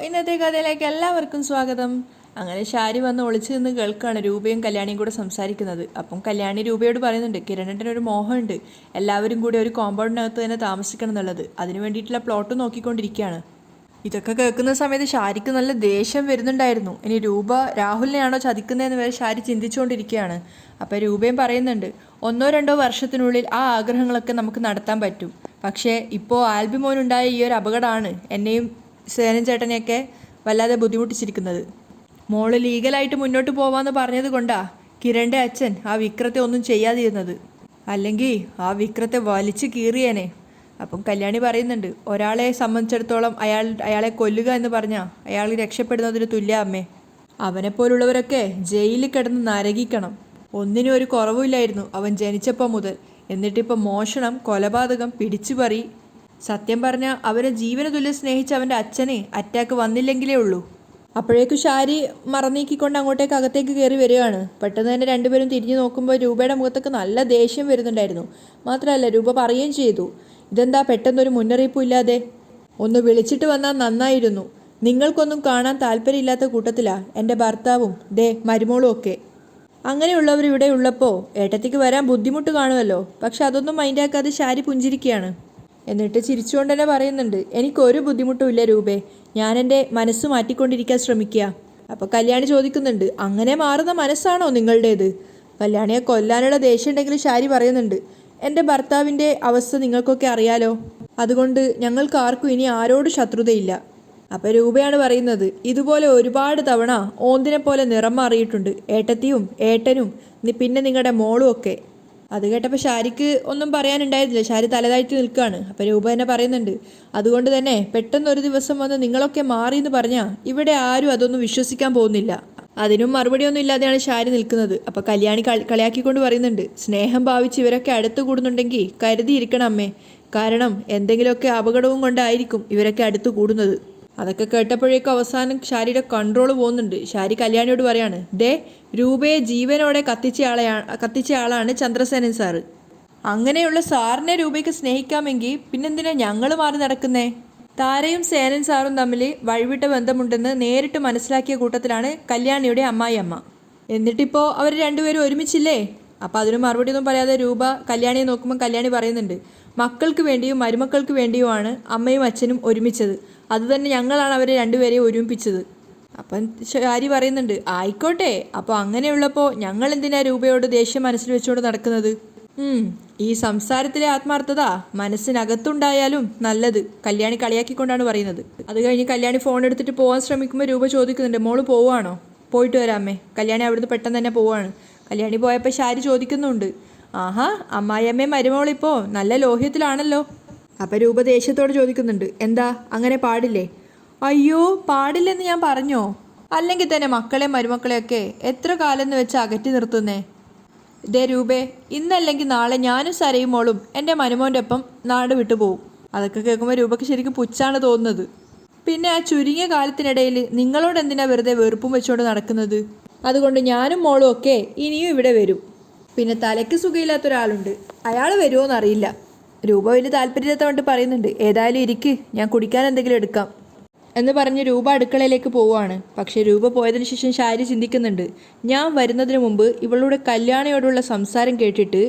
ഇന്നത്തെ കഥയിലേക്ക് എല്ലാവർക്കും സ്വാഗതം. അങ്ങനെ ഷാരി വന്ന് ഒളിച്ചു നിന്ന് കേൾക്കുകയാണ് രൂപയും കല്യാണിയും കൂടെ സംസാരിക്കുന്നത്. അപ്പം കല്യാണി രൂപയോട് പറയുന്നുണ്ട്, കിരണേട്ടനൊരു മോഹമുണ്ട്, എല്ലാവരും കൂടി ഒരു കോമ്പൗണ്ടിനകത്ത് തന്നെ താമസിക്കണം എന്നുള്ളത്. അതിന് വേണ്ടിയിട്ടുള്ള പ്ലോട്ട് നോക്കിക്കൊണ്ടിരിക്കുകയാണ്. ഇതൊക്കെ കേൾക്കുന്ന സമയത്ത് ഷാരിക്ക് നല്ല ദേഷ്യം വരുന്നുണ്ടായിരുന്നു. ഇനി രൂപ രാഹുലിനെയാണോ ചതിക്കുന്നതെന്ന് വരെ ഷാരി ചിന്തിച്ചുകൊണ്ടിരിക്കുകയാണ്. അപ്പോൾ രൂപയും പറയുന്നുണ്ട്, 1-2 വർഷത്തിനുള്ളിൽ ആ ആഗ്രഹങ്ങളൊക്കെ നമുക്ക് നടത്താൻ പറ്റും. പക്ഷേ ഇപ്പോൾ ആൽബിമോനുണ്ടായ ഈ ഒരു അപകടമാണ് എന്നെയും സേനൻ ചേട്ടനെയൊക്കെ വല്ലാതെ ബുദ്ധിമുട്ടിച്ചിരിക്കുന്നത്. മോള് ലീഗലായിട്ട് മുന്നോട്ട് പോവാന്ന് പറഞ്ഞത് കൊണ്ടാ കിരണിൻ്റെ അച്ഛൻ ആ വിക്രത്തെ ഒന്നും ചെയ്യാതിരുന്നത്. അല്ലെങ്കിൽ ആ വിക്രത്തെ വലിച്ചു കീറിയേനെ. അപ്പം കല്യാണി പറയുന്നുണ്ട്, ഒരാളെ സംബന്ധിച്ചിടത്തോളം അയാളെ കൊല്ലുക എന്ന് പറഞ്ഞാൽ അയാൾ രക്ഷപ്പെടുന്നതിന് തുല്യ അമ്മേ. അവനെപ്പോലുള്ളവരൊക്കെ ജയിലിൽ കിടന്ന് നരകിക്കണം. ഒന്നിനും ഒരു കുറവുമില്ലായിരുന്നു അവൻ ജനിച്ചപ്പോൾ മുതൽ. എന്നിട്ടിപ്പോൾ മോഷണം, കൊലപാതകം, പിടിച്ചുപറി. സത്യം പറഞ്ഞാൽ അവരെ ജീവന തുല്യം സ്നേഹിച്ച അവൻ്റെ അച്ഛന് അറ്റാക്ക് വന്നില്ലെങ്കിലേ ഉള്ളൂ. അപ്പോഴേക്കും ഷാരി മറന്നീക്കിക്കൊണ്ട് അങ്ങോട്ടേക്ക് അകത്തേക്ക് കയറി വരികയാണ്. പെട്ടെന്ന് തന്നെ രണ്ടുപേരും തിരിഞ്ഞു നോക്കുമ്പോൾ രൂപയുടെ മുഖത്തൊക്കെ നല്ല ദേഷ്യം വരുന്നുണ്ടായിരുന്നു. മാത്രമല്ല രൂപ പറയുകയും ചെയ്തു, ഇതെന്താ പെട്ടെന്നൊരു മുന്നറിയിപ്പും ഇല്ലാതെ? ഒന്ന് വിളിച്ചിട്ട് വന്നാൽ നന്നായിരുന്നു. നിങ്ങൾക്കൊന്നും കാണാൻ താല്പര്യമില്ലാത്ത കൂട്ടത്തിലാണ് എൻ്റെ ഭർത്താവും മരുമോളും ഒക്കെ. അങ്ങനെയുള്ളവർ ഇവിടെ ഉള്ളപ്പോൾ ഏട്ടത്തിക്ക് വരാൻ ബുദ്ധിമുട്ട് കാണുമല്ലോ. പക്ഷെ അതൊന്നും മൈൻഡാക്കാതെ ഷാരി പുഞ്ചിരിക്കുകയാണ്. എന്നിട്ട് ചിരിച്ചുകൊണ്ട് തന്നെ പറയുന്നുണ്ട്, എനിക്കൊരു ബുദ്ധിമുട്ടും ഇല്ല രൂപേ, ഞാൻ എൻ്റെ മനസ്സ് മാറ്റിക്കൊണ്ടിരിക്കാൻ ശ്രമിക്കുക. അപ്പോൾ കല്യാണി ചോദിക്കുന്നുണ്ട്, അങ്ങനെ മാറുന്ന മനസ്സാണോ നിങ്ങളുടേത്? കല്യാണിയെ കൊല്ലാനുള്ള ദേഷ്യം ഉണ്ടെങ്കിൽ ഷാരി പറയുന്നുണ്ട്, എൻ്റെ ഭർത്താവിൻ്റെ അവസ്ഥ നിങ്ങൾക്കൊക്കെ അറിയാലോ, അതുകൊണ്ട് ഞങ്ങൾക്ക് ആർക്കും ഇനി ആരോട് ശത്രുതയില്ല. അപ്പോൾ രൂപയാണ് പറയുന്നത്, ഇതുപോലെ ഒരുപാട് തവണ ഓന്തിനെ പോലെ നിറം മാറിയിട്ടുണ്ട് ഏട്ടത്തിയും ഏട്ടനും പിന്നെ നിങ്ങളുടെ മോളും ഒക്കെ. അത് കേട്ടപ്പോൾ ഷാരിക്ക് ഒന്നും പറയാനുണ്ടായിരുന്നില്ല. ഷാരി തലതാഴ്ത്തി നിൽക്കുകയാണ്. അപ്പോൾ രൂപ തന്നെ പറയുന്നുണ്ട്, അതുകൊണ്ട് തന്നെ പെട്ടെന്നൊരു ദിവസം വന്ന് നിങ്ങളൊക്കെ മാറി എന്ന് പറഞ്ഞാൽ ഇവിടെ ആരും അതൊന്നും വിശ്വസിക്കാൻ പോകുന്നില്ല. അതിനും മറുപടിയൊന്നും ഇല്ലാതെയാണ് ഷാരി നിൽക്കുന്നത്. അപ്പോൾ കല്യാണി കളിയാക്കിക്കൊണ്ട് പറയുന്നുണ്ട്, സ്നേഹം ഭാവിച്ച് ഇവരൊക്കെ അടുത്ത് കൂടുന്നുണ്ടെങ്കിൽ കരുതിയിരിക്കണം അമ്മേ, കാരണം എന്തെങ്കിലുമൊക്കെ അപകടവും കൊണ്ടായിരിക്കും ഇവരൊക്കെ അടുത്ത് കൂടുന്നത്. അതൊക്കെ കേട്ടപ്പോഴേക്കും അവസാനം ഷാരിയുടെ കൺട്രോൾ പോകുന്നുണ്ട്. ഷാരി കല്യാണിയോട് പറയാണ്, രൂപയെ ജീവനോടെ കത്തിച്ച ആളാണ് ചന്ദ്രസേനൻ സാറ്. അങ്ങനെയുള്ള സാറിനെ രൂപയ്ക്ക് സ്നേഹിക്കാമെങ്കിൽ പിന്നെന്തിനാ ഞങ്ങൾ മാറി നടക്കുന്നേ? താരയും സേനൻ സാറും തമ്മിൽ വഴിവിട്ട ബന്ധമുണ്ടെന്ന് നേരിട്ട് മനസ്സിലാക്കിയ കൂട്ടത്തിലാണ് കല്യാണിയുടെ അമ്മായിയമ്മ. എന്നിട്ടിപ്പോൾ അവർ രണ്ടുപേരും ഒരുമിച്ചില്ലേ? അപ്പോൾ അതിന് മറുപടി ഒന്നും പറയാതെ രൂപ കല്യാണിയെ നോക്കുമ്പോൾ കല്യാണി പറയുന്നുണ്ട്, മക്കൾക്ക് വേണ്ടിയും മരുമക്കൾക്ക് വേണ്ടിയുമാണ് അമ്മയും അച്ഛനും ഒരുമിച്ചത്. അതുതന്നെ ഞങ്ങളാണ് അവരെ രണ്ടുപേരെയും ഒരുമിപ്പിച്ചത്. അപ്പം ഷാരി പറയുന്നുണ്ട്, ആയിക്കോട്ടെ, അപ്പോൾ അങ്ങനെയുള്ളപ്പോൾ ഞങ്ങൾ എന്തിനാ രൂപയോട് ദേഷ്യം മനസ്സിൽ വെച്ചുകൊണ്ട് നടക്കുന്നത്? ഈ സംസാരത്തിലെ ആത്മാർത്ഥത മനസ്സിനകത്തുണ്ടായാലും നല്ലത്, കല്യാണി കളിയാക്കിക്കൊണ്ടാണ് പറയുന്നത്. അത് കഴിഞ്ഞ് കല്യാണി ഫോൺ എടുത്തിട്ട് പോകാൻ ശ്രമിക്കുമ്പോൾ രൂപ ചോദിക്കുന്നുണ്ട്, മോള് പോവാണോ? പോയിട്ട് വരാമേ. കല്യാണി അവിടുന്ന് പെട്ടെന്ന് തന്നെ പോവാണ്. കല്യാണി പോയപ്പോൾ ഷാരി ചോദിക്കുന്നുണ്ട്, ആഹാ, അമ്മായിയമ്മയും മരുമോളിപ്പോൾ നല്ല ലോഹ്യത്തിലാണല്ലോ. അപ്പം രൂപ ദേഷ്യത്തോട് ചോദിക്കുന്നുണ്ട്, എന്താ അങ്ങനെ പാടില്ലേ? അയ്യോ, പാടില്ലെന്ന് ഞാൻ പറഞ്ഞോ? അല്ലെങ്കിൽ തന്നെ മക്കളെയും മരുമക്കളെയൊക്കെ എത്ര കാലം എന്ന് വെച്ച് അകറ്റി നിർത്തുന്നേ? രൂപേ, ഇന്നല്ലെങ്കിൽ നാളെ ഞാനും സരയും മോളും എൻ്റെ മരുമോൻ്റെ ഒപ്പം നാട് വിട്ടുപോകും. അതൊക്കെ കേൾക്കുമ്പോൾ രൂപയ്ക്ക് ശരിക്കും പുച്ഛാണ് തോന്നുന്നത്. പിന്നെ ആ ചുരുങ്ങിയ കാലത്തിനിടയിൽ നിങ്ങളോട് എന്തിനാ വെറുതെ വെറുപ്പും വെച്ചുകൊണ്ട് നടക്കുന്നത്? അതുകൊണ്ട് ഞാനും മോളും ഒക്കെ ഇനിയും ഇവിടെ വരും. പിന്നെ തലയ്ക്ക് സുഖമില്ലാത്ത ഒരാളുണ്ട്, അയാൾ വരുമോ എന്നറിയില്ല. രൂപ വലിയ താല്പര്യത്തോട്ട് പറയുന്നുണ്ട്, ഏതായാലും ഇരിക്ക്, ഞാൻ കുടിക്കാൻ എന്തെങ്കിലും എടുക്കാം എന്ന് പറഞ്ഞ് രൂപ അടുക്കളയിലേക്ക് പോവുകയാണ്. പക്ഷേ രൂപ പോയതിനു ശേഷം ഷാരി ചിന്തിക്കുന്നുണ്ട്, ഞാൻ വരുന്നതിന് മുമ്പ് ഇവളുടെ കല്യാണിയോടുള്ള സംസാരം കേട്ടിട്ട്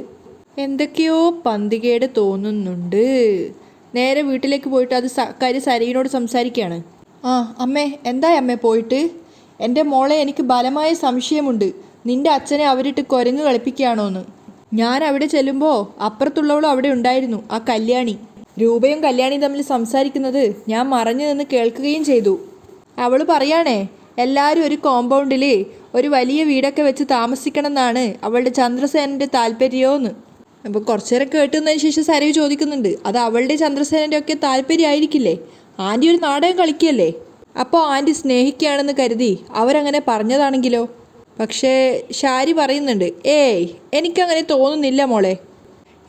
എന്തൊക്കെയോ പന്തികേട് തോന്നുന്നുണ്ട്. നേരെ വീട്ടിലേക്ക് പോയിട്ട് അത് കാര്യം സരയിനോട് സംസാരിക്കുകയാണ്. അമ്മേ, എന്തായി അമ്മേ പോയിട്ട്? എൻ്റെ മോളെ, എനിക്ക് ബലമായ സംശയമുണ്ട്, നിന്റെ അച്ഛനെ അവരിട്ട് കുരങ്ങ് കളിപ്പിക്കുകയാണോ എന്ന്. ഞാൻ അവിടെ ചെല്ലുമ്പോൾ അപ്പുറത്തുള്ളവളും അവിടെ ഉണ്ടായിരുന്നു, ആ കല്യാണി. രൂപയും കല്യാണിയും തമ്മിൽ സംസാരിക്കുന്നത് ഞാൻ മറഞ്ഞു നിന്ന് കേൾക്കുകയും ചെയ്തു. അവൾ പറയാണേ, എല്ലാവരും ഒരു കോമ്പൗണ്ടിൽ ഒരു വലിയ വീടൊക്കെ വെച്ച് താമസിക്കണം എന്നാണ് അവളുടെ ചന്ദ്രസേനൻ്റെ താല്പര്യമോന്ന്. അപ്പോൾ കുറച്ചു നേരം കേട്ടുന്നതിന് ശേഷം സരയു ചോദിക്കുന്നുണ്ട്, അത് അവളുടെ ചന്ദ്രസേനൻ്റെ ഒക്കെ താല്പര്യമായിരിക്കില്ലേ? ആൻറ്റി ഒരു നാടകം കളിക്കുകയല്ലേ? അപ്പോൾ ആൻറ്റി സ്നേഹിക്കുകയാണെന്ന് കരുതി അവരങ്ങനെ പറഞ്ഞതാണെങ്കിലോ? പക്ഷേ ഷാരി പറയുന്നുണ്ട്, എനിക്കങ്ങനെ തോന്നുന്നില്ല മോളെ.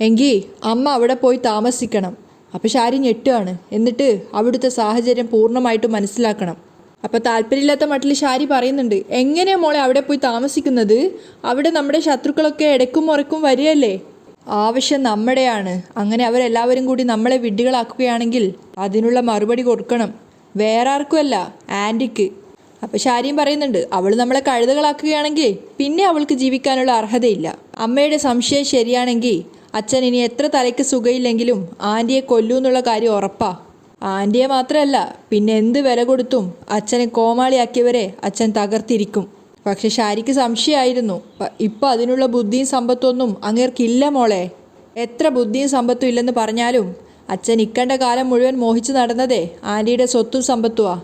എങ്കിൽ അമ്മ അവിടെ പോയി താമസിക്കണം. അപ്പോൾ ഷാരി ഞെട്ടുകയാണ്. എന്നിട്ട് അവിടുത്തെ സാഹചര്യം പൂർണ്ണമായിട്ടും മനസ്സിലാക്കണം. അപ്പോൾ താല്പര്യമില്ലാത്ത മട്ടിൽ ഷാരി പറയുന്നുണ്ട്, എങ്ങനെയാണ് മോളെ അവിടെ പോയി താമസിക്കുന്നത്? അവിടെ നമ്മുടെ ശത്രുക്കളൊക്കെ ഇടയ്ക്കും മുറക്കും വരികയല്ലേ? ആവശ്യം നമ്മുടെയാണ്. അങ്ങനെ അവരെല്ലാവരും കൂടി നമ്മളെ വിഡ്ഢികളാക്കുകയാണെങ്കിൽ അതിനുള്ള മറുപടി കൊടുക്കണം. വേറെ ആർക്കുമല്ല, ആൻറ്റിക്ക്. അപ്പോൾ ശാരിയും പറയുന്നുണ്ട്, അവൾ നമ്മളെ കഴുതകളാക്കുകയാണെങ്കിൽ പിന്നെ അവൾക്ക് ജീവിക്കാനുള്ള അർഹതയില്ല. അമ്മയുടെ സംശയം ശരിയാണെങ്കിൽ അച്ഛൻ ഇനി എത്ര തലയ്ക്ക് സുഖയില്ലെങ്കിലും ആൻറ്റിയെ കൊല്ലൂന്നുള്ള കാര്യം ഉറപ്പാ. ആൻറ്റിയെ മാത്രമല്ല, പിന്നെ എന്ത് വില കൊടുത്തും അച്ഛനെ കോമാളിയാക്കിയവരെ അച്ഛൻ തകർത്തിരിക്കും. പക്ഷെ ശാരിക്ക് സംശയമായിരുന്നു. ഇപ്പം അതിനുള്ള ബുദ്ധിയും സമ്പത്തൊന്നും അങ്ങേർക്കില്ല മോളെ. എത്ര ബുദ്ധിയും സമ്പത്തും ഇല്ലെന്ന് പറഞ്ഞാലും അച്ഛൻ ഇക്കണ്ട കാലം മുഴുവൻ മോഹിച്ചു നടന്നതേ ആൻറ്റിയുടെ സ്വത്തും സമ്പത്തുവാ.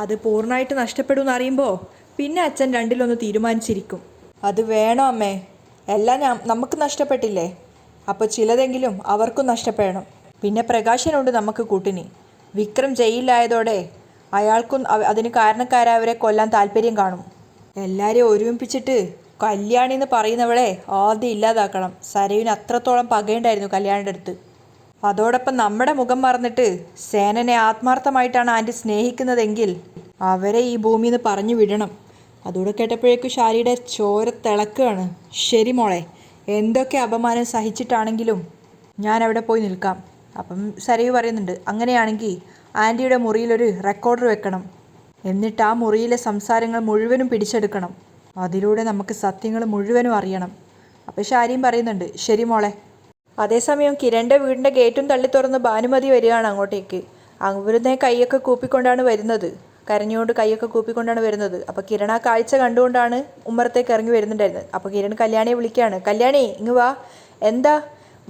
അത് പൂർണ്ണമായിട്ട് നഷ്ടപ്പെടുമെന്ന് അറിയുമ്പോൾ പിന്നെ അച്ഛൻ രണ്ടിലൊന്ന് തീരുമാനിച്ചിരിക്കും. അത് വേണോ അമ്മേ? എല്ലാം നമുക്ക് നഷ്ടപ്പെട്ടില്ലേ? അപ്പോൾ ചിലതെങ്കിലും അവർക്കും നഷ്ടപ്പെടണം. പിന്നെ പ്രകാശനുണ്ട് നമുക്ക് കൂട്ടിന്. വിക്രം ജയിലിലായതോടെ അയാൾക്കും അതിന് കാരണക്കാരവരെ കൊല്ലാൻ താല്പര്യം കാണും. എല്ലാവരെയും ഒരുമിപ്പിച്ചിട്ട് കല്യാണി എന്ന് പറയുന്നവളെ ആദ്യം ഇല്ലാതാക്കണം. സരയുവിന് അത്രത്തോളം പകയുണ്ടായിരുന്നു കല്യാണിയുടെ അടുത്ത്. അതോടൊപ്പം നമ്മുടെ മുഖം മറന്നിട്ട് സേനനെ ആത്മാർത്ഥമായിട്ടാണ് ആൻറ്റി സ്നേഹിക്കുന്നതെങ്കിൽ അവരെ ഈ ഭൂമിയിൽ നിന്ന് പറഞ്ഞു വിടണം. അതോടെ കേട്ടപ്പോഴേക്കും ശാരിയുടെ ചോര തിളക്കുകയാണ്. ശരി മോളെ, എന്തൊക്കെ അപമാനം സഹിച്ചിട്ടാണെങ്കിലും ഞാൻ അവിടെ പോയി നിൽക്കാം. അപ്പം സരയു പറയുന്നുണ്ട്, അങ്ങനെയാണെങ്കിൽ ആൻറ്റിയുടെ മുറിയിലൊരു റെക്കോർഡർ വെക്കണം. എന്നിട്ട് ആ മുറിയിലെ സംസാരങ്ങൾ മുഴുവനും പിടിച്ചെടുക്കണം. അതിലൂടെ നമുക്ക് സത്യങ്ങൾ മുഴുവനും അറിയണം. അപ്പോൾ ശാരിയും പറയുന്നുണ്ട്, ശരി മോളെ. അതേസമയം കിരണിൻ്റെ വീടിൻ്റെ ഗേറ്റും തള്ളി തുറന്ന് ഭാനുമതി വരികയാണ് അങ്ങോട്ടേക്ക്. അവിടുന്ന് കൈയൊക്കെ കൂപ്പിക്കൊണ്ടാണ് വരുന്നത്. കരഞ്ഞുകൊണ്ട് കൈയൊക്കെ കൂപ്പിക്കൊണ്ടാണ് വരുന്നത്. അപ്പോൾ കിരൺ ആ കാഴ്ച കണ്ടുകൊണ്ടാണ് ഉമ്മറത്തേക്ക് ഇറങ്ങി വരുന്നുണ്ടായിരുന്നത്. അപ്പോൾ കിരൺ കല്യാണിയെ വിളിക്കുകയാണ്, കല്യാണി ഇങ്ങ് വാ. എന്താ?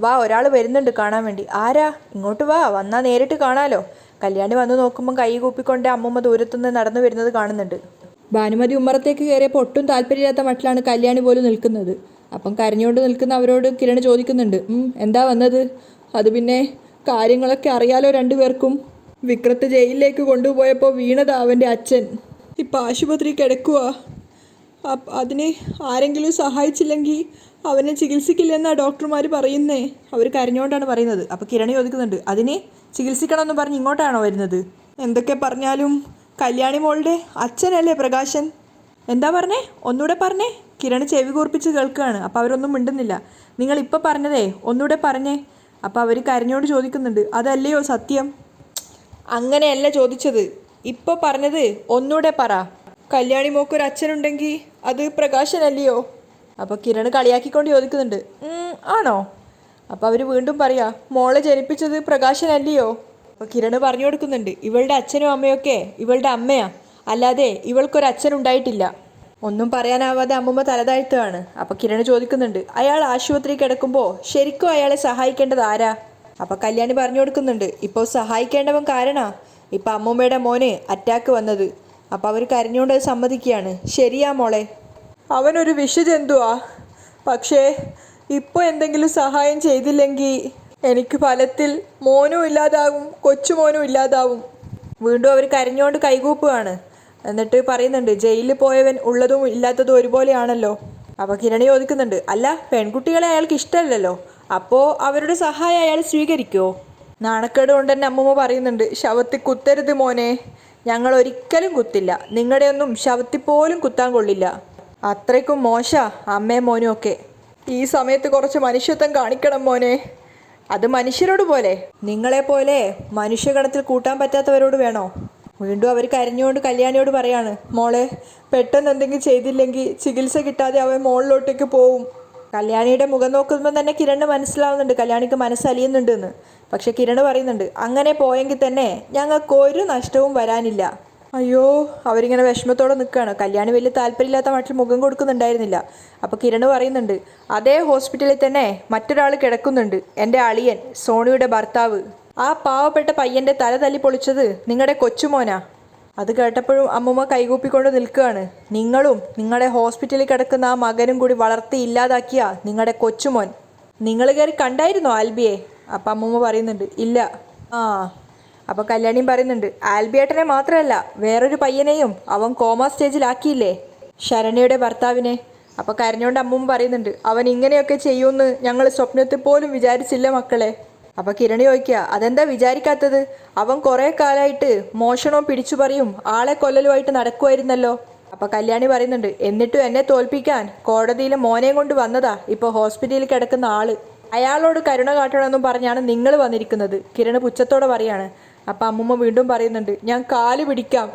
വാ, ഒരാൾ വരുന്നുണ്ട് കാണാൻ വേണ്ടി. ആരാ? ഇങ്ങോട്ട് വാ, വന്നാൽ നേരിട്ട് കാണാലോ. കല്യാണി വന്ന് നോക്കുമ്പം കൈ കൂപ്പിക്കൊണ്ട് അമ്മൂമ്മ ദൂരത്തുനിന്ന് നടന്നു വരുന്നത് കാണുന്നുണ്ട്. ഭാനുമതി ഉമ്മറത്തേക്ക് കയറിയപ്പോൾ ഒട്ടും താല്പര്യമില്ലാത്ത മട്ടിലാണ് കല്യാണി പോലും നിൽക്കുന്നത്. അപ്പം കരഞ്ഞുകൊണ്ട് നിൽക്കുന്ന അവരോട് കിരൺ ചോദിക്കുന്നുണ്ട്, എന്താ വന്നത്? അത് പിന്നെ കാര്യങ്ങളൊക്കെ അറിയാലോ രണ്ടുപേർക്കും. വിക്രത്തെ ജയിലിലേക്ക് കൊണ്ടുപോയപ്പോൾ വീണതാ അവൻ്റെ അച്ഛൻ. ഇപ്പം ആശുപത്രി കിടക്കുക. അതിന് ആരെങ്കിലും സഹായിച്ചില്ലെങ്കിൽ അവനെ ചികിത്സിക്കില്ലെന്നാണ് ഡോക്ടർമാർ പറയുന്നേ. അവർ കരഞ്ഞുകൊണ്ടാണ് പറയുന്നത്. അപ്പോൾ കിരൺ ചോദിക്കുന്നുണ്ട്, അതിന് ചികിത്സിക്കണമെന്ന് പറഞ്ഞ് ഇങ്ങോട്ടാണോ വരുന്നത്? എന്തൊക്കെ പറഞ്ഞാലും കല്യാണി മോളുടെ അച്ഛനല്ലേ പ്രകാശൻ? എന്താ പറഞ്ഞേ? ഒന്നുകൂടെ പറഞ്ഞേ. കിരൺ ചെവി കൂർപ്പിച്ച് കേൾക്കുകയാണ്. അപ്പോൾ അവരൊന്നും മിണ്ടുന്നില്ല. നിങ്ങളിപ്പോൾ പറഞ്ഞതേ ഒന്നുകൂടെ പറഞ്ഞേ. അപ്പോൾ അവർ കരഞ്ഞോട് ചോദിക്കുന്നുണ്ട്, അതല്ലയോ സത്യം? അങ്ങനെയല്ല ചോദിച്ചത്, ഇപ്പോൾ പറഞ്ഞത് ഒന്നുകൂടെ പറ. കല്യാണി മോക്കൊരു അച്ഛനുണ്ടെങ്കിൽ അത് പ്രകാശനല്ലയോ? അപ്പോൾ കിരൺ കളിയാക്കിക്കൊണ്ട് ചോദിക്കുന്നുണ്ട്, ആണോ? അപ്പോൾ അവർ വീണ്ടും പറയാ, മോളെ ജനിപ്പിച്ചത് പ്രകാശനല്ലയോ? അപ്പോൾ കിരൺ പറഞ്ഞു കൊടുക്കുന്നുണ്ട്, ഇവളുടെ അച്ഛനും അമ്മയൊക്കെ ഇവളുടെ അമ്മയാ, അല്ലാതെ ഇവൾക്കൊരച്ഛനുണ്ടായിട്ടില്ല. ഒന്നും പറയാനാവാതെ അമ്മൂമ്മ തലതാഴ്ത്തുകയാണ്. അപ്പോൾ കിരൺ ചോദിക്കുന്നുണ്ട്, അയാൾ ആശുപത്രി കിടക്കുമ്പോൾ ശരിക്കും അയാളെ സഹായിക്കേണ്ടത് ആരാ? അപ്പോൾ കല്യാണി പറഞ്ഞു കൊടുക്കുന്നുണ്ട്, ഇപ്പോൾ സഹായിക്കേണ്ടവൻ കാരണാ ഇപ്പം അമ്മൂമ്മയുടെ മോന് അറ്റാക്ക് വന്നത്. അപ്പോൾ അവർ കരഞ്ഞുകൊണ്ട് അത് സമ്മതിക്കുകയാണ്. ശരിയാ മോളെ, അവനൊരു വിഷജന്തുവാ. പക്ഷേ ഇപ്പോൾ എന്തെങ്കിലും സഹായം ചെയ്തില്ലെങ്കിൽ എനിക്ക് ഫലത്തിൽ മോനും ഇല്ലാതാവും, കൊച്ചുമോനും ഇല്ലാതാവും. വീണ്ടും അവർ കരഞ്ഞുകൊണ്ട് കൈകൂപ്പുകയാണ്. എന്നിട്ട് പറയുന്നുണ്ട്, ജയിലിൽ പോയവൻ ഉള്ളതും ഇല്ലാത്തതും ഒരുപോലെയാണല്ലോ. അപ്പോൾ കിരണി ചോദിക്കുന്നുണ്ട്, അല്ല പെൺകുട്ടികളെ അയാൾക്ക് ഇഷ്ടമല്ലല്ലോ, അപ്പോൾ അവരുടെ സഹായം അയാൾ സ്വീകരിക്കുമോ? നാണക്കേട് കൊണ്ട് തന്നെ അമ്മൂമ്മ പറയുന്നുണ്ട്, ശവത്തിൽ കുത്തരുത് മോനെ, ഞങ്ങൾ ഒരിക്കലും കുത്തില്ല. നിങ്ങളുടെയൊന്നും ശവത്തിൽ പോലും കുത്താൻ കൊള്ളില്ല. അത്രയ്ക്കും മോശ അമ്മയും മോനും ഒക്കെ. ഈ സമയത്ത് കുറച്ച് മനുഷ്യത്വം കാണിക്കണം മോനെ. അത് മനുഷ്യരോട് പോലെ, നിങ്ങളെപ്പോലെ മനുഷ്യഗണത്തിൽ കൂട്ടാൻ പറ്റാത്തവരോട് വേണോ? വീണ്ടും അവർ കരഞ്ഞുകൊണ്ട് കല്യാണിയോട് പറയാണ്, മോളെ പെട്ടെന്ന് എന്തെങ്കിലും ചെയ്തില്ലെങ്കിൽ ചികിത്സ കിട്ടാതെ അവൻ മുകളിലോട്ടേക്ക് പോവും. കല്യാണിയുടെ മുഖം നോക്കുമ്പോൾ തന്നെ കിരണ് മനസ്സിലാവുന്നുണ്ട് കല്യാണിക്ക് മനസ്സലിയുന്നുണ്ട് എന്ന്. പക്ഷെ കിരണ് പറയുന്നുണ്ട്, അങ്ങനെ പോയെങ്കിൽ തന്നെ ഞങ്ങൾക്കൊരു നഷ്ടവും വരാനില്ല. അയ്യോ, അവരിങ്ങനെ വിഷമത്തോടെ നിൽക്കുകയാണ്. കല്യാണി വലിയ താല്പര്യമില്ലാത്ത മട്ടിൽ മുഖം കൊടുക്കുന്നുണ്ടായിരുന്നില്ല. അപ്പോൾ കിരണ് പറയുന്നുണ്ട്, അതേ ഹോസ്പിറ്റലിൽ തന്നെ മറ്റൊരാൾ കിടക്കുന്നുണ്ട്, എൻ്റെ അളിയൻ സോണിയുടെ ഭർത്താവ്. ആ പാവപ്പെട്ട പയ്യൻ്റെ തല തല്ലി പൊളിച്ചത് നിങ്ങളുടെ കൊച്ചുമോനാ. അത് കേട്ടപ്പോഴും അമ്മൂമ്മ കൈകൂപ്പിക്കൊണ്ട് നിൽക്കുകയാണ്. നിങ്ങളും നിങ്ങളുടെ ഹോസ്പിറ്റലിൽ കിടക്കുന്ന ആ മകനും കൂടി വളർത്തി ഇല്ലാതാക്കിയ നിങ്ങളുടെ കൊച്ചുമോൻ. നിങ്ങൾ കയറി കണ്ടായിരുന്നോ ആൽബിയെ? അപ്പം അമ്മൂമ്മ പറയുന്നുണ്ട്, ഇല്ല. അപ്പോൾ കല്യാണിയും പറയുന്നുണ്ട്, ആൽബിയേട്ടനെ മാത്രമല്ല വേറൊരു പയ്യനെയും അവൻ കോമ സ്റ്റേജിലാക്കിയില്ലേ, ശരണ്യയുടെ ഭർത്താവിനെ. അപ്പോൾ കരഞ്ഞുകൊണ്ട് അമ്മൂമ്മ പറയുന്നുണ്ട്, അവൻ ഇങ്ങനെയൊക്കെ ചെയ്യുമെന്ന് ഞങ്ങൾ സ്വപ്നത്തിൽ പോലും വിചാരിച്ചില്ല മക്കളെ. അപ്പോൾ കിരണി ചോദിക്കുക, അതെന്താ വിചാരിക്കാത്തത്? അവൻ കുറേ കാലമായിട്ട് മോഷണവും പിടിച്ചുപറിയും ആളെ കൊല്ലലുമായിട്ട് നടക്കുമായിരുന്നല്ലോ. അപ്പോൾ കല്യാണി പറയുന്നുണ്ട്, എന്നിട്ടും എന്നെ തോൽപ്പിക്കാൻ കോടതിയിൽ മോനെയും കൊണ്ട് വന്നതാ ഇപ്പോൾ ഹോസ്പിറ്റലിൽ കിടക്കുന്ന ആള്. അയാളോട് കരുണ കാട്ടണമെന്നും പറഞ്ഞാണ് നിങ്ങൾ വന്നിരിക്കുന്നത്. കിരണ് പുച്ഛത്തോടെ പറയാണ്. അപ്പം അമ്മൂമ്മ വീണ്ടും പറയുന്നുണ്ട്, ഞാൻ കാല് പിടിക്കാം,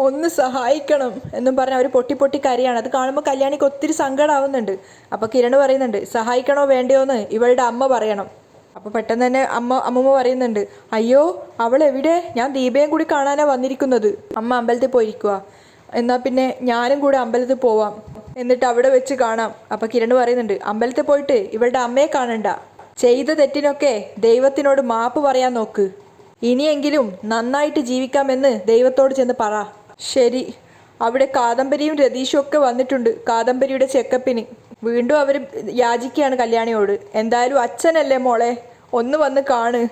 ഒന്ന് സഹായിക്കണം എന്നും പറഞ്ഞ് അവർ പൊട്ടി പൊട്ടി കരയാണ്. അത് കാണുമ്പോൾ കല്യാണിക്ക് ഒത്തിരി സങ്കടമാവുന്നുണ്ട്. അപ്പോൾ കിരൺ പറയുന്നുണ്ട്, സഹായിക്കണോ വേണ്ടയോ എന്ന് ഇവളുടെ അമ്മ പറയണം. അപ്പോൾ പെട്ടെന്ന് തന്നെ അമ്മൂമ്മ പറയുന്നുണ്ട്, അയ്യോ അവൾ എവിടെ, ഞാൻ ദീപയും കൂടി കാണാനാണ് വന്നിരിക്കുന്നത്. അമ്മ അമ്പലത്തിൽ പോയിരിക്കുക, എന്നാൽ പിന്നെ ഞാനും കൂടെ അമ്പലത്തിൽ പോവാം, എന്നിട്ട് അവിടെ വെച്ച് കാണാം. അപ്പോൾ കിരൺ പറയുന്നുണ്ട്, അമ്പലത്തിൽ പോയിട്ട് ഇവളുടെ അമ്മയെ കാണണ്ട, ചെയ്ത തെറ്റിനൊക്കെ ദൈവത്തിനോട് മാപ്പ് പറയാൻ നോക്ക്, ഇനിയെങ്കിലും നന്നായിട്ട് ജീവിക്കാമെന്ന് ദൈവത്തോട് ചെന്ന് പറ. ശരി. അവിടെ കാദംബരിയും രതീഷും ഒക്കെ വന്നിട്ടുണ്ട് കാദംബരിയുടെ ചെക്കപ്പിന്. വീണ്ടും അവർ യാചിക്കുകയാണ് കല്യാണിയോട്, എന്തായാലും അച്ഛനല്ലേ മോളെ, ഒന്ന് വന്ന് കാണ്,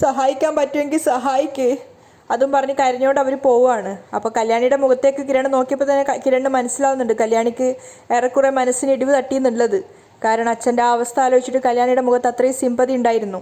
സഹായിക്കാൻ പറ്റുമെങ്കിൽ സഹായിക്ക്. അതും പറഞ്ഞ് കരഞ്ഞോണ്ട് അവർ പോവുകയാണ്. അപ്പോൾ കല്യാണിയുടെ മുഖത്തേക്ക് കിരൺ നോക്കിയപ്പോൾ തന്നെ കിരണിന് മനസ്സിലാവുന്നുണ്ട് കല്യാണിക്ക് ഏറെക്കുറെ മനസ്സിന് ഇടിവ് തട്ടിയെന്നുള്ളത്. കാരണം അച്ഛൻ്റെ ആ അവസ്ഥ ആലോചിച്ചിട്ട് കല്യാണിയുടെ മുഖത്ത് അത്രയും സിമ്പതി ഉണ്ടായിരുന്നു.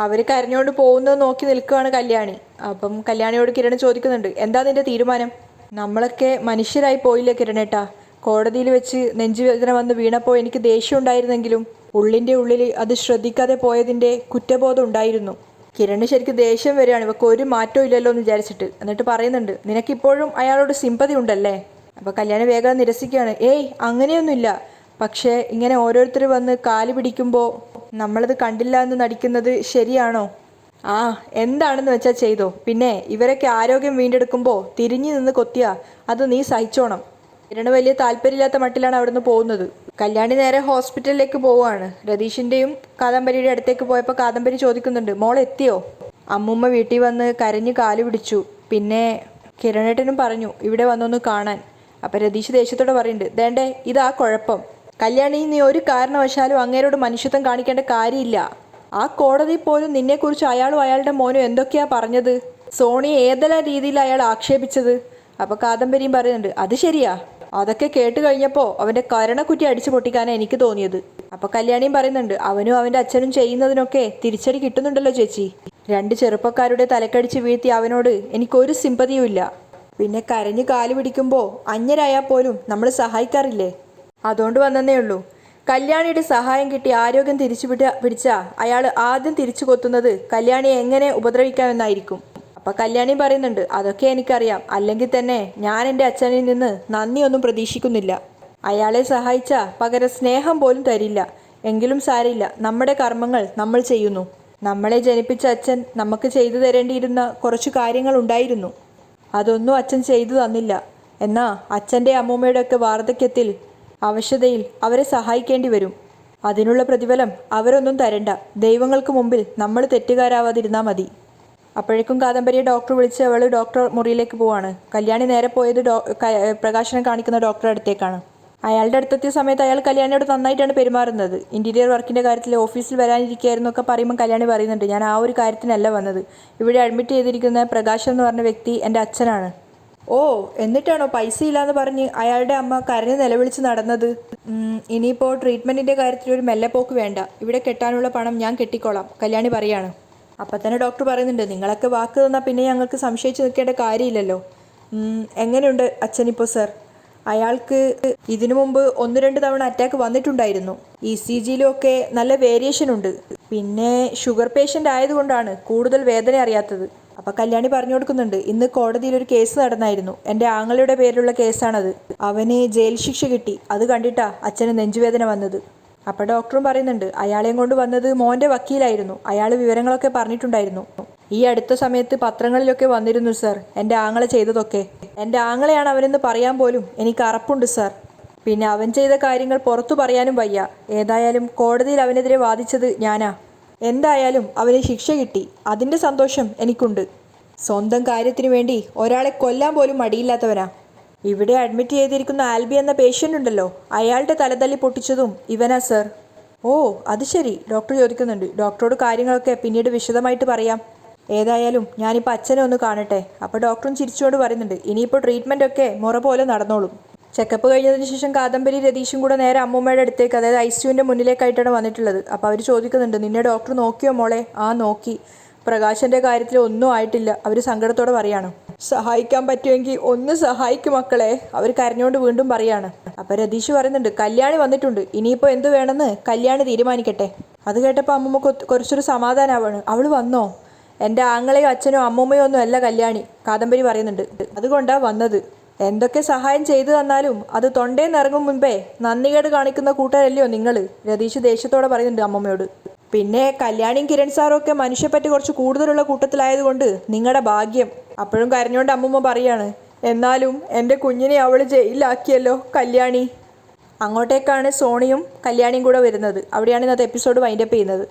അവർ കരഞ്ഞോണ്ട് പോകുന്നത് നോക്കി നിൽക്കുകയാണ് കല്യാണി. അപ്പം കല്യാണിയോട് കിരൺ ചോദിക്കുന്നുണ്ട്, എന്താ നിന്റെ തീരുമാനം? നമ്മളൊക്കെ മനുഷ്യരായി പോയില്ലേ കിരണേട്ടാ, കോടതിയിൽ വെച്ച് നെഞ്ചുവേദന വന്ന് വീണപ്പോൾ എനിക്ക് ദേഷ്യം ഉണ്ടായിരുന്നെങ്കിലും ഉള്ളിൻ്റെ ഉള്ളിൽ അത് ശ്രദ്ധിക്കാതെ പോയതിൻ്റെ കുറ്റബോധം ഉണ്ടായിരുന്നു. കിരണ് ശരിക്കും ദേഷ്യം വരികയാണ്, ഇവർക്ക് ഒരു മാറ്റവും ഇല്ലല്ലോ എന്ന് വിചാരിച്ചിട്ട്. എന്നിട്ട് പറയുന്നുണ്ട്, നിനക്കിപ്പോഴും അയാളോട് സിമ്പതി ഉണ്ടല്ലേ? അപ്പോൾ കല്യാണി വേഗം നിരസിക്കുകയാണ്, ഏയ് അങ്ങനെയൊന്നുമില്ല, പക്ഷേ ഇങ്ങനെ ഓരോരുത്തർ വന്ന് കാല് പിടിക്കുമ്പോൾ നമ്മളത് കണ്ടില്ല എന്ന് നടിക്കുന്നത് ശരിയാണോ? ആ എന്താണെന്ന് വെച്ചാൽ ചെയ്തോ, പിന്നെ ഇവരൊക്കെ ആരോഗ്യം വീണ്ടെടുക്കുമ്പോൾ തിരിഞ്ഞു നിന്ന് കൊത്തിയാ അത് നീ സഹിച്ചോണം. കിരണ് വലിയ താല്പര്യമില്ലാത്ത മട്ടിലാണ് അവിടുന്ന് പോകുന്നത്. കല്യാണി നേരെ ഹോസ്പിറ്റലിലേക്ക് പോവുകയാണ്. രതീഷിൻ്റെയും കാദംബരിയുടെ അടുത്തേക്ക് പോയപ്പോൾ കാദംബരി ചോദിക്കുന്നുണ്ട്, മോൾ എത്തിയോ? അമ്മൂമ്മ വീട്ടിൽ വന്ന് കരഞ്ഞ് കാല് പിടിച്ചു, പിന്നെ കിരണേട്ടനും പറഞ്ഞു ഇവിടെ വന്നൊന്ന് കാണാൻ. അപ്പം രതീഷ് ദേഷ്യത്തോടെ പറയുന്നുണ്ട്, ദേണ്ടേ ഇതാ കുഴപ്പം, കല്യാണി നീ ഒരു കാരണവശാലും അങ്ങേരോട് മനുഷ്യത്വം കാണിക്കേണ്ട കാര്യമില്ല. ആ കോടതി പോലും നിന്നെക്കുറിച്ച് അയാളും അയാളുടെ മോനും എന്തൊക്കെയാ പറഞ്ഞത്, സോണിയെ ഏതെല്ലാം രീതിയിൽ അയാൾ ആക്ഷേപിച്ചത്. അപ്പോൾ കാദംബരിയും പറയുന്നുണ്ട്, അത് ശരിയാ, അതൊക്കെ കേട്ട് കഴിഞ്ഞപ്പോൾ അവൻ്റെ കരണക്കുറ്റി അടിച്ചു പൊട്ടിക്കാനാണ് എനിക്ക് തോന്നിയത്. അപ്പോൾ കല്യാണിയും പറയുന്നുണ്ട്, അവനും അവൻ്റെ അച്ഛനും ചെയ്യുന്നതിനൊക്കെ തിരിച്ചടി കിട്ടുന്നുണ്ടല്ലോ ചേച്ചി. രണ്ട് ചെറുപ്പക്കാരുടെ തലക്കടിച്ച് വീഴ്ത്തി അവനോട് എനിക്കൊരു സിമ്പതിയുമില്ല. പിന്നെ കരഞ്ഞ് കാല് പിടിക്കുമ്പോൾ അന്യരായാൽ പോലും നമ്മൾ സഹായിക്കാറില്ലേ, അതുകൊണ്ട് വന്നതേ ഉള്ളൂ. കല്യാണിയുടെ സഹായം കിട്ടി ആരോഗ്യം തിരിച്ചു പിടിച്ച അയാൾ ആദ്യം തിരിച്ചു കൊത്തുന്നത് കല്യാണിയെ എങ്ങനെ ഉപദ്രവിക്കാമെന്നായിരിക്കും. അപ്പം കല്യാണി പറയുന്നുണ്ട്, അതൊക്കെ എനിക്കറിയാം, അല്ലെങ്കിൽ തന്നെ ഞാൻ എൻ്റെ അച്ഛനിൽ നിന്ന് നന്ദിയൊന്നും പ്രതീക്ഷിക്കുന്നില്ല. അയാളെ സഹായിച്ച പകരം സ്നേഹം പോലും തരില്ല. എങ്കിലും സാരില്ല, നമ്മുടെ കർമ്മങ്ങൾ നമ്മൾ ചെയ്യുന്നു. നമ്മളെ ജനിപ്പിച്ച അച്ഛൻ നമുക്ക് ചെയ്തു തരേണ്ടിയിരുന്ന കുറച്ച് കാര്യങ്ങൾ ഉണ്ടായിരുന്നു, അതൊന്നും അച്ഛൻ ചെയ്തു തന്നില്ല. എന്നാൽ അച്ഛൻ്റെ അമ്മൂമ്മയുടെയൊക്കെ വാർദ്ധക്യത്തിൽ അവശതയിൽ അവരെ സഹായിക്കേണ്ടി വരും. അതിനുള്ള പ്രതിഫലം അവരൊന്നും തരണ്ട. ദൈവങ്ങൾക്ക് മുമ്പിൽ നമ്മൾ തെറ്റുകാരാവാതിരുന്നാൽ മതി. അപ്പോഴേക്കും കാദംബരിയെ ഡോക്ടർ വിളിച്ച് അവൾ ഡോക്ടർ മുറിയിലേക്ക് പോവാണ്. കല്യാണി നേരെ പോയത് പ്രകാശനം കാണിക്കുന്ന ഡോക്ടറുടെ അടുത്തേക്കാണ്. അയാളുടെ അടുത്തെത്തിയ സമയത്ത് അയാൾ കല്യാണിയോട് നന്നായിട്ടാണ് പെരുമാറുന്നത്. ഇൻറ്റീരിയർ വർക്കിൻ്റെ കാര്യത്തിൽ ഓഫീസിൽ വരാനിരിക്കുകയായിരുന്നു ഒക്കെ പറയുമ്പോൾ കല്യാണി പറയുന്നുണ്ട്, ഞാൻ ആ ഒരു കാര്യത്തിനല്ല വന്നത്, ഇവിടെ അഡ്മിറ്റ് ചെയ്തിരിക്കുന്ന പ്രകാശൻ എന്ന് പറഞ്ഞ വ്യക്തി എൻ്റെ അച്ഛനാണ്. ഓ, എന്നിട്ടാണോ പൈസ ഇല്ലാന്ന് പറഞ്ഞ് അയാളുടെ അമ്മ കരഞ്ഞ് നിലവിളിച്ച് നടന്നത്? ഇനിയിപ്പോൾ ട്രീറ്റ്മെൻറ്റിൻ്റെ കാര്യത്തിൽ ഒരു മെല്ലെപ്പോക്ക് വേണ്ട, ഇവിടെ കെട്ടാനുള്ള പണം ഞാൻ കെട്ടിക്കോളാം, കല്യാണി പറയാണ്. അപ്പം തന്നെ ഡോക്ടർ പറയുന്നുണ്ട്, നിങ്ങളൊക്കെ വാക്ക് തന്നാൽ പിന്നെ ഞങ്ങൾക്ക് സംശയിച്ച് നിൽക്കേണ്ട കാര്യമില്ലല്ലോ. എങ്ങനെയുണ്ട് അച്ഛനിപ്പോൾ സർ? അയാൾക്ക് ഇതിനു മുമ്പ് 1-2 തവണ അറ്റാക്ക് വന്നിട്ടുണ്ടായിരുന്നു. ECGയിലും ഒക്കെ നല്ല വേരിയേഷൻ ഉണ്ട്. പിന്നെ ഷുഗർ പേഷ്യൻ്റ് ആയതുകൊണ്ടാണ് കൂടുതൽ വേദന അറിയാത്തത്. അപ്പം കല്യാണി പറഞ്ഞു കൊടുക്കുന്നുണ്ട്, ഇന്ന് കോടതിയിൽ ഒരു കേസ് നടന്നായിരുന്നു, എൻ്റെ ആങ്ങളുടെ പേരിലുള്ള കേസാണത്. അവന് ജയിൽ ശിക്ഷ കിട്ടി, അത് കണ്ടിട്ടാ അച്ഛന് നെഞ്ചുവേദന വന്നത്. അപ്പം ഡോക്ടറും പറയുന്നുണ്ട്, അയാളെയും കൊണ്ട് വന്നത് മോൻ്റെ വക്കീലായിരുന്നു, അയാൾ വിവരങ്ങളൊക്കെ പറഞ്ഞിട്ടുണ്ടായിരുന്നു. ഈ അടുത്ത സമയത്ത് പത്രങ്ങളിലൊക്കെ വന്നിരുന്നു സർ എൻ്റെ ആങ്ങളെ ചെയ്തതൊക്കെ. എൻ്റെ ആങ്ങളെയാണ് അവനെന്ന് പറയാൻ പോലും എനിക്ക് അറപ്പുണ്ട് സർ. പിന്നെ അവൻ ചെയ്ത കാര്യങ്ങൾ പുറത്തു പറയാനും വയ്യ. ഏതായാലും കോടതിയിൽ അവനെതിരെ വാദിച്ചത് ഞാനാ. എന്തായാലും അവന് ശിക്ഷ കിട്ടി, അതിൻ്റെ സന്തോഷം എനിക്കുണ്ട്. സ്വന്തം കാര്യത്തിനു വേണ്ടി ഒരാളെ കൊല്ലാൻ പോലും മടിയില്ലാത്തവനാ. ഇവിടെ അഡ്മിറ്റ് ചെയ്തിരിക്കുന്ന ആൽബി എന്ന പേഷ്യൻ്റ് ഉണ്ടല്ലോ, അയാളുടെ തലതല്ലി പൊട്ടിച്ചതും ഇവനാ സർ. ഓ അത് ശരി, ഡോക്ടർ ചോദിക്കുന്നുണ്ട്. ഡോക്ടറോട് കാര്യങ്ങളൊക്കെ പിന്നീട് വിശദമായിട്ട് പറയാം. ഏതായാലും ഞാനിപ്പോൾ അച്ഛനെ ഒന്ന് കാണട്ടെ. അപ്പോൾ ഡോക്ടറും ചിരിച്ചുകൊണ്ട് പറയുന്നുണ്ട്, ഇനിയിപ്പോൾ ട്രീറ്റ്മെൻറ്റൊക്കെ മുറ പോലെ നടന്നോളും. ചെക്കപ്പ് കഴിഞ്ഞതിന് ശേഷം കാദംബരി രതീഷും കൂടെ നേരെ അമ്മൂമ്മയുടെ അടുത്തേക്ക്, അതായത് ICUവിൻ്റെ മുന്നിലേക്കായിട്ടാണ് വന്നിട്ടുള്ളത്. അപ്പോൾ അവർ ചോദിക്കുന്നുണ്ട്, നിന്നെ ഡോക്ടർ നോക്കിയോ മോളെ? ആ നോക്കി. പ്രകാശൻ്റെ കാര്യത്തിൽ ഒന്നും ആയിട്ടില്ല, അവർ സങ്കടത്തോടെ പറയാണ്. സഹായിക്കാൻ പറ്റുമെങ്കിൽ ഒന്ന് സഹായിക്കും മക്കളെ, അവർ കരഞ്ഞുകൊണ്ട് വീണ്ടും പറയാണ്. അപ്പോൾ രതീഷ് പറയുന്നുണ്ട്, കല്യാണി വന്നിട്ടുണ്ട്, ഇനിയിപ്പോൾ എന്ത് വേണമെന്ന് കല്യാണി തീരുമാനിക്കട്ടെ. അത് കേട്ടപ്പോൾ അമ്മൂമ്മ കുറച്ചൊരു സമാധാനമാവാണ്. അവൾ വന്നോ? എൻ്റെ ആങ്ങളെയോ അച്ഛനോ അമ്മൂമ്മയോ ഒന്നും അല്ല കല്യാണി, കാദംബരി പറയുന്നുണ്ട്. അതുകൊണ്ടാണ് വന്നത്. എന്തൊക്കെ സഹായം ചെയ്തു തന്നാലും അത് തൊണ്ടേന്നിറങ്ങും മുൻപേ നന്ദികേട് കാണിക്കുന്ന കൂട്ടരല്ലയോ നിങ്ങൾ, രതീഷ് ദേഷ്യത്തോടെ പറയുന്നുണ്ട് അമ്മൂമ്മയോട്. പിന്നെ കല്യാണിയും കിരൺ സാറും ഒക്കെ മനുഷ്യപ്പറ്റി കുറച്ച് കൂടുതലുള്ള കൂട്ടത്തിലായതുകൊണ്ട് നിങ്ങളുടെ ഭാഗ്യം. അപ്പോഴും കരഞ്ഞുകൊണ്ട് അമ്മൂമ്മ പറയാണ്, എന്നാലും എൻ്റെ കുഞ്ഞിനെ അവൾ ജയിലിലാക്കിയല്ലോ കല്യാണി. അങ്ങോട്ടേക്കാണ് സോണിയും കല്യാണിയും കൂടെ വരുന്നത്. അവിടെയാണ് ഇന്നത്തെ എപ്പിസോഡ് വൈൻഡപ്പ് ചെയ്യുന്നത്.